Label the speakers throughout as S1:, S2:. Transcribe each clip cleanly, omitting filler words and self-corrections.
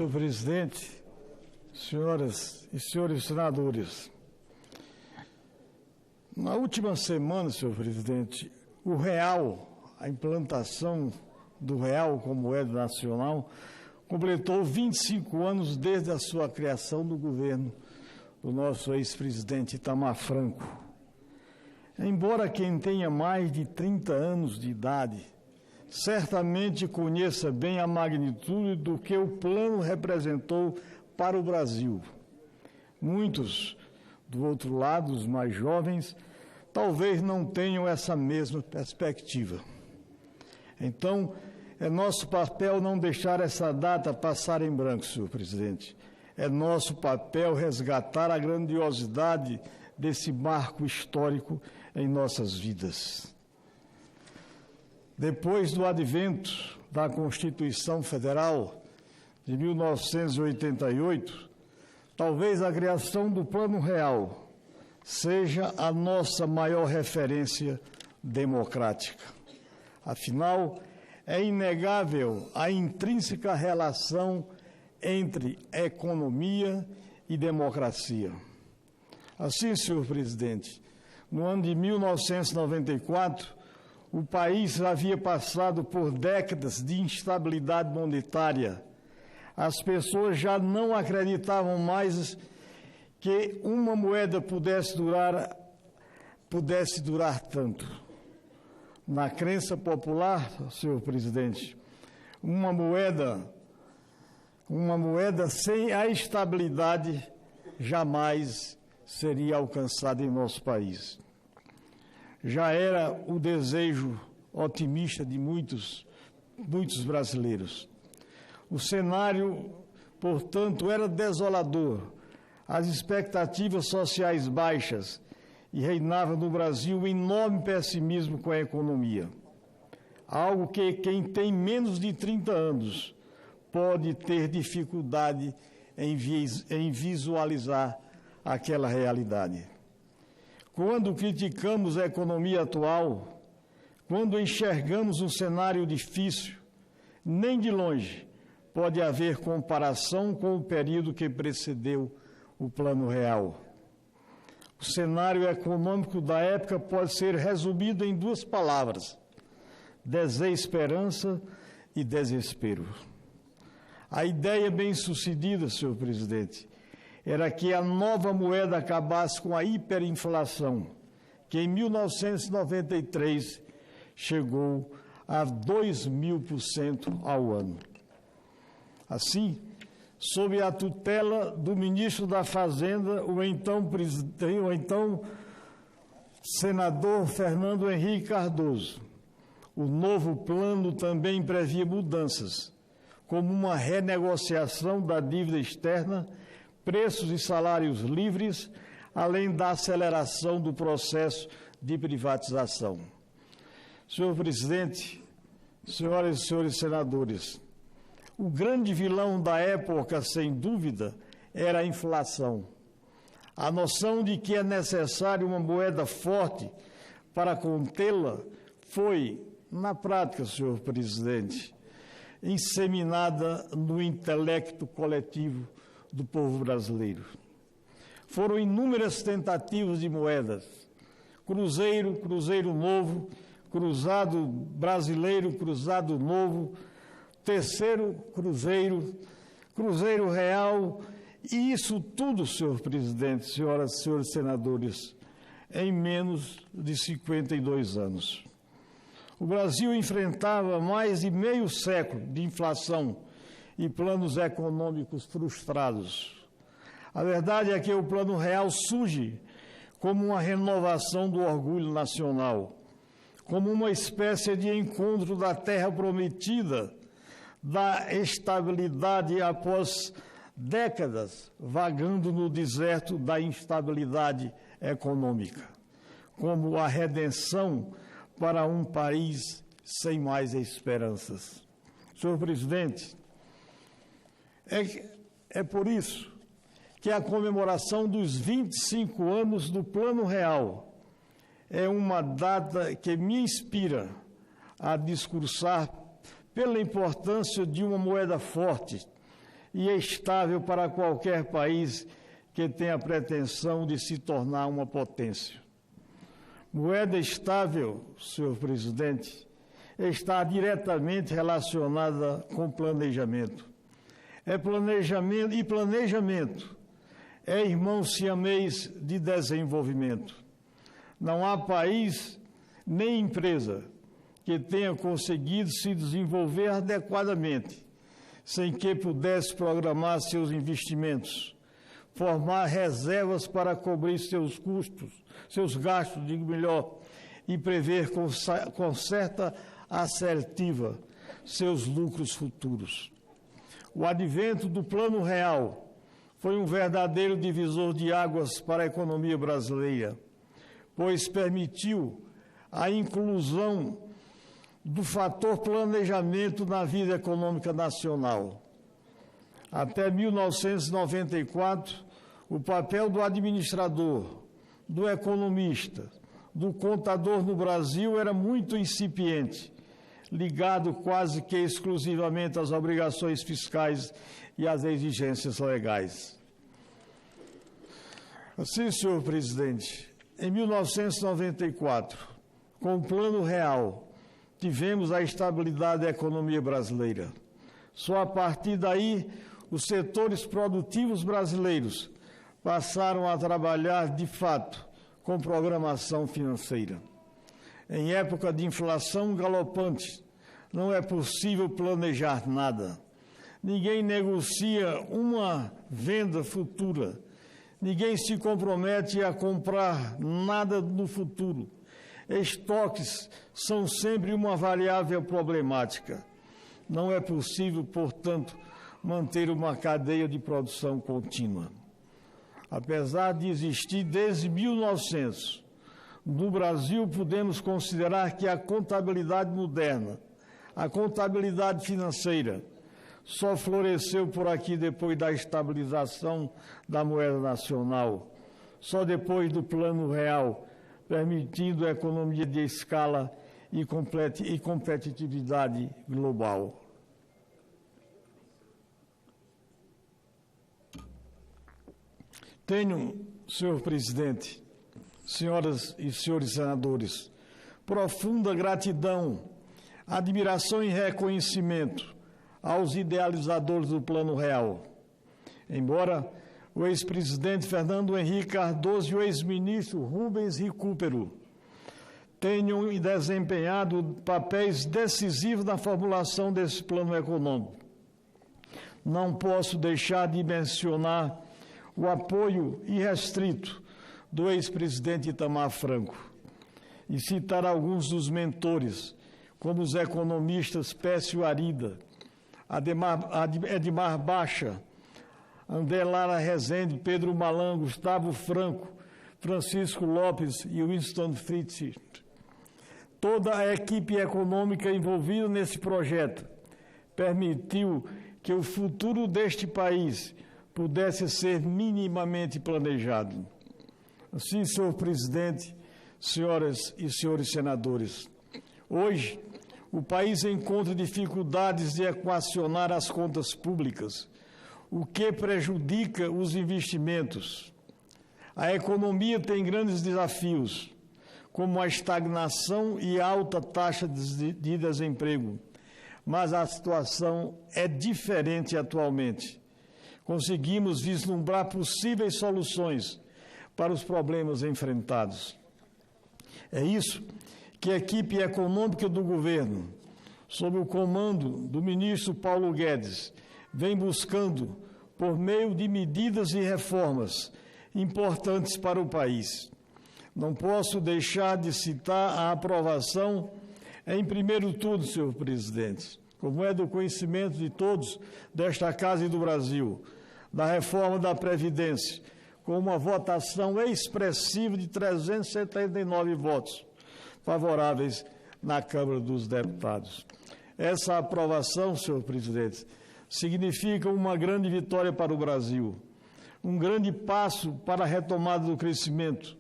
S1: Senhor presidente, senhoras e senhores senadores, na última semana, senhor presidente, o real, a implantação do real como moeda nacional, completou 25 anos desde a sua criação no governo do nosso ex-presidente Itamar Franco. Embora quem tenha mais de 30 anos de idade certamente conheça bem a magnitude do que o plano representou para o Brasil, muitos, do outro lado, os mais jovens, talvez não tenham essa mesma perspectiva. Então, é nosso papel não deixar essa data passar em branco, senhor presidente. É nosso papel resgatar a grandiosidade desse marco histórico em nossas vidas. Depois do advento da Constituição Federal de 1988, talvez a criação do Plano Real seja a nossa maior referência democrática. Afinal, é inegável a intrínseca relação entre economia e democracia. Assim, senhor presidente, no ano de 1994, o país havia passado por décadas de instabilidade monetária. As pessoas já não acreditavam mais que uma moeda pudesse durar tanto. Na crença popular, senhor presidente, uma moeda sem a estabilidade jamais seria alcançada em nosso país. Já era o desejo otimista de muitos brasileiros. O cenário, portanto, era desolador. As expectativas sociais baixas e reinava no Brasil um enorme pessimismo com a economia. Algo que quem tem menos de 30 anos pode ter dificuldade em visualizar aquela realidade. Quando criticamos a economia atual, quando enxergamos um cenário difícil, nem de longe pode haver comparação com o período que precedeu o Plano Real. O cenário econômico da época pode ser resumido em duas palavras: desesperança e desespero. A ideia bem-sucedida, senhor presidente, era que a nova moeda acabasse com a hiperinflação, que em 1993 chegou a 2.000% ao ano. Assim, sob a tutela do ministro da Fazenda, o então senador Fernando Henrique Cardoso, o novo plano também previa mudanças, como uma renegociação da dívida externa, preços e salários livres, além da aceleração do processo de privatização. Senhor presidente, senhoras e senhores senadores, o grande vilão da época, sem dúvida, era a inflação. A noção de que é necessário uma moeda forte para contê-la foi, na prática, senhor presidente, inseminada no intelecto coletivo do povo brasileiro. Foram inúmeras tentativas de moedas: cruzeiro, cruzeiro novo, cruzado brasileiro, cruzado novo, terceiro cruzeiro, cruzeiro real, e isso tudo, senhor presidente, senhoras e senhores senadores, em menos de 52 anos. O Brasil enfrentava mais de meio século de inflação e planos econômicos frustrados. A verdade é que o Plano Real surge como uma renovação do orgulho nacional, como uma espécie de encontro da terra prometida, da estabilidade após décadas vagando no deserto da instabilidade econômica, como a redenção para um país sem mais esperanças. Senhor presidente, é por isso que a comemoração dos 25 anos do Plano Real é uma data que me inspira a discursar pela importância de uma moeda forte e estável para qualquer país que tenha a pretensão de se tornar uma potência. Moeda estável, senhor presidente, está diretamente relacionada com planejamento. Planejamento é irmão siamês de desenvolvimento. Não há país nem empresa que tenha conseguido se desenvolver adequadamente sem que pudesse programar seus investimentos, formar reservas para cobrir seus gastos, e prever com certa assertiva seus lucros futuros. O advento do Plano Real foi um verdadeiro divisor de águas para a economia brasileira, pois permitiu a inclusão do fator planejamento na vida econômica nacional. Até 1994, o papel do administrador, do economista, do contador no Brasil era muito incipiente, ligado quase que exclusivamente às obrigações fiscais e às exigências legais. Assim, senhor presidente, em 1994, com o Plano Real, tivemos a estabilidade da economia brasileira. Só a partir daí, os setores produtivos brasileiros passaram a trabalhar, de fato, com programação financeira. Em época de inflação galopante, não é possível planejar nada. Ninguém negocia uma venda futura. Ninguém se compromete a comprar nada no futuro. Estoques são sempre uma variável problemática. Não é possível, portanto, manter uma cadeia de produção contínua. Apesar de existir desde 1900, no Brasil podemos considerar que a contabilidade moderna, a contabilidade financeira, só floresceu por aqui depois da estabilização da moeda nacional, só depois do Plano Real, permitindo a economia de escala e competitividade global. Tenho, senhor presidente, senhoras e senhores senadores, profunda gratidão, admiração e reconhecimento aos idealizadores do Plano Real. Embora o ex-presidente Fernando Henrique Cardoso e o ex-ministro Rubens Recupero tenham desempenhado papéis decisivos na formulação desse plano econômico. Não posso deixar de mencionar o apoio irrestrito do ex-presidente Itamar Franco e citar alguns dos mentores, como os economistas Pécio Arida, Edmar Baixa, André Lara Rezende, Pedro Malan, Gustavo Franco, Francisco Lopes e Winston Fritz. Toda a equipe econômica envolvida nesse projeto permitiu que o futuro deste país pudesse ser minimamente planejado. Assim, senhor presidente, senhoras e senhores senadores, hoje o país encontra dificuldades de equacionar as contas públicas, o que prejudica os investimentos. A economia tem grandes desafios, como a estagnação e alta taxa de desemprego, mas a situação é diferente atualmente. Conseguimos vislumbrar possíveis soluções para os problemas enfrentados. É isso que a equipe econômica do governo, sob o comando do ministro Paulo Guedes, vem buscando por meio de medidas e reformas importantes para o país. Não posso deixar de citar a aprovação, em primeiro turno, senhor presidente, como é do conhecimento de todos desta Casa e do Brasil, da reforma da Previdência, com uma votação expressiva de 379 votos favoráveis na Câmara dos Deputados. Essa aprovação, senhor presidente, significa uma grande vitória para o Brasil, um grande passo para a retomada do crescimento,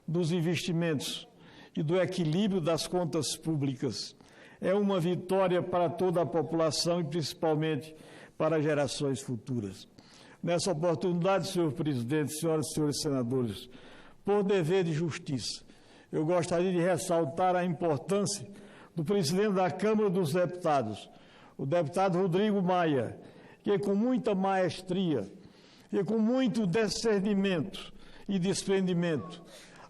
S1: dos investimentos e do equilíbrio das contas públicas. É uma vitória para toda a população e principalmente para gerações futuras. Nessa oportunidade, senhor presidente, senhoras e senhores senadores, por dever de justiça, eu gostaria de ressaltar a importância do presidente da Câmara dos Deputados, o deputado Rodrigo Maia, que com muita maestria e com muito discernimento e desprendimento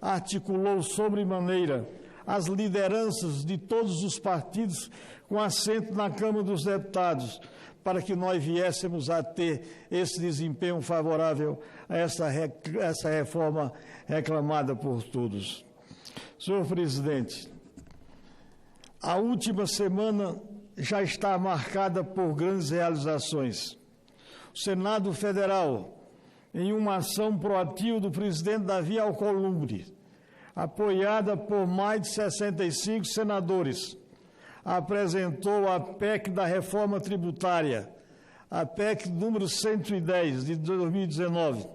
S1: articulou sobremaneira as lideranças de todos os partidos com assento na Câmara dos Deputados, para que nós viéssemos a ter esse desempenho favorável a essa reforma reclamada por todos. Senhor presidente, a última semana já está marcada por grandes realizações. O Senado Federal, em uma ação proativa do presidente Davi Alcolumbre, apoiada por mais de 65 senadores, apresentou a PEC da reforma tributária, a PEC número 110 de 2019,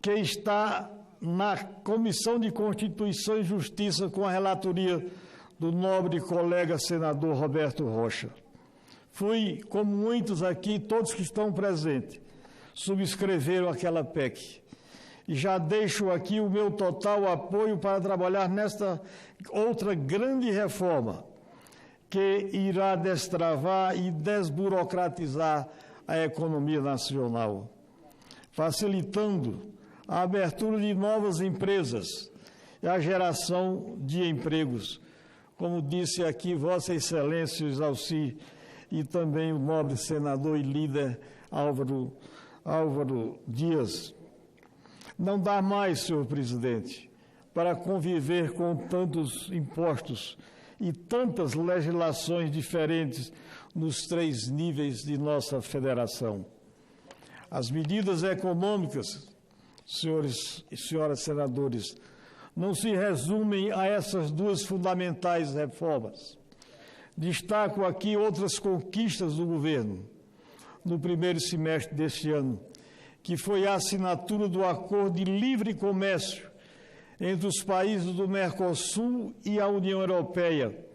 S1: que está na Comissão de Constituição e Justiça com a relatoria do nobre colega senador Roberto Rocha. Fui, como muitos aqui, todos que estão presentes, subscreveram aquela PEC. E já deixo aqui o meu total apoio para trabalhar nesta outra grande reforma, que irá destravar e desburocratizar a economia nacional, facilitando a abertura de novas empresas e a geração de empregos, como disse aqui Vossa Excelência Exalci e também o nobre senador e líder Álvaro Dias. Não dá mais, senhor presidente, para conviver com tantos impostos e tantas legislações diferentes nos 3 níveis de nossa federação. As medidas econômicas, senhores e senhoras senadores, não se resumem a essas 2 fundamentais reformas. Destaco aqui outras conquistas do governo no primeiro semestre deste ano, que foi a assinatura do Acordo de Livre Comércio entre os países do Mercosul e a União Europeia,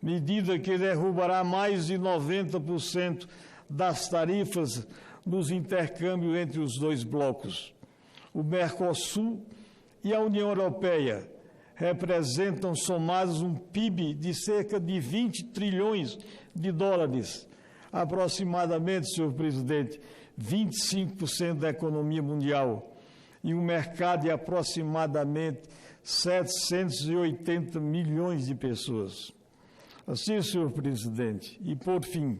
S1: medida que derrubará mais de 90% das tarifas nos intercâmbios entre os 2 blocos. O Mercosul e a União Europeia representam somados um PIB de cerca de 20 trilhões de dólares, aproximadamente, senhor presidente, 25% da economia mundial, e um mercado de aproximadamente 780 milhões de pessoas. Assim, senhor presidente, e por fim,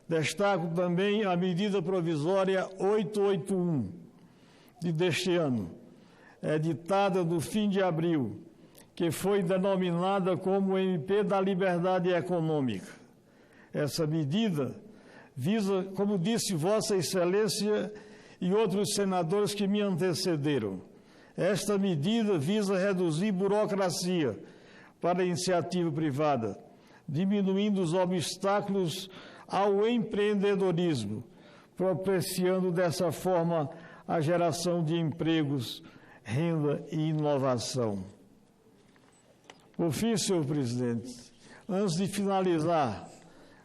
S1: destaco também a medida provisória 881 deste ano, editada no fim de abril, que foi denominada como MP da Liberdade Econômica. Essa medida visa, como disse Vossa Excelência e outros senadores que me antecederam, esta medida visa reduzir burocracia para a iniciativa privada, diminuindo os obstáculos ao empreendedorismo, propiciando dessa forma a geração de empregos, renda e inovação. Por fim, senhor presidente, antes de finalizar,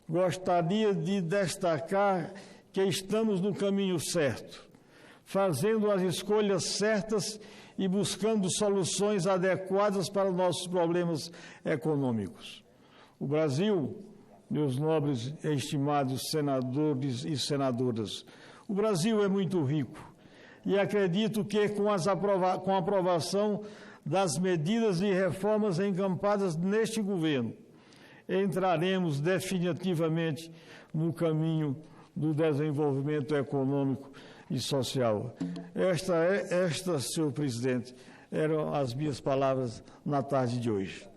S1: gostaria de destacar que estamos no caminho certo, fazendo as escolhas certas e buscando soluções adequadas para os nossos problemas econômicos. O Brasil, meus nobres e estimados senadores e senadoras, o Brasil é muito rico e acredito que com a aprovação das medidas e reformas encampadas neste governo, entraremos definitivamente no caminho do desenvolvimento econômico e social. Estas, senhor presidente, eram as minhas palavras na tarde de hoje.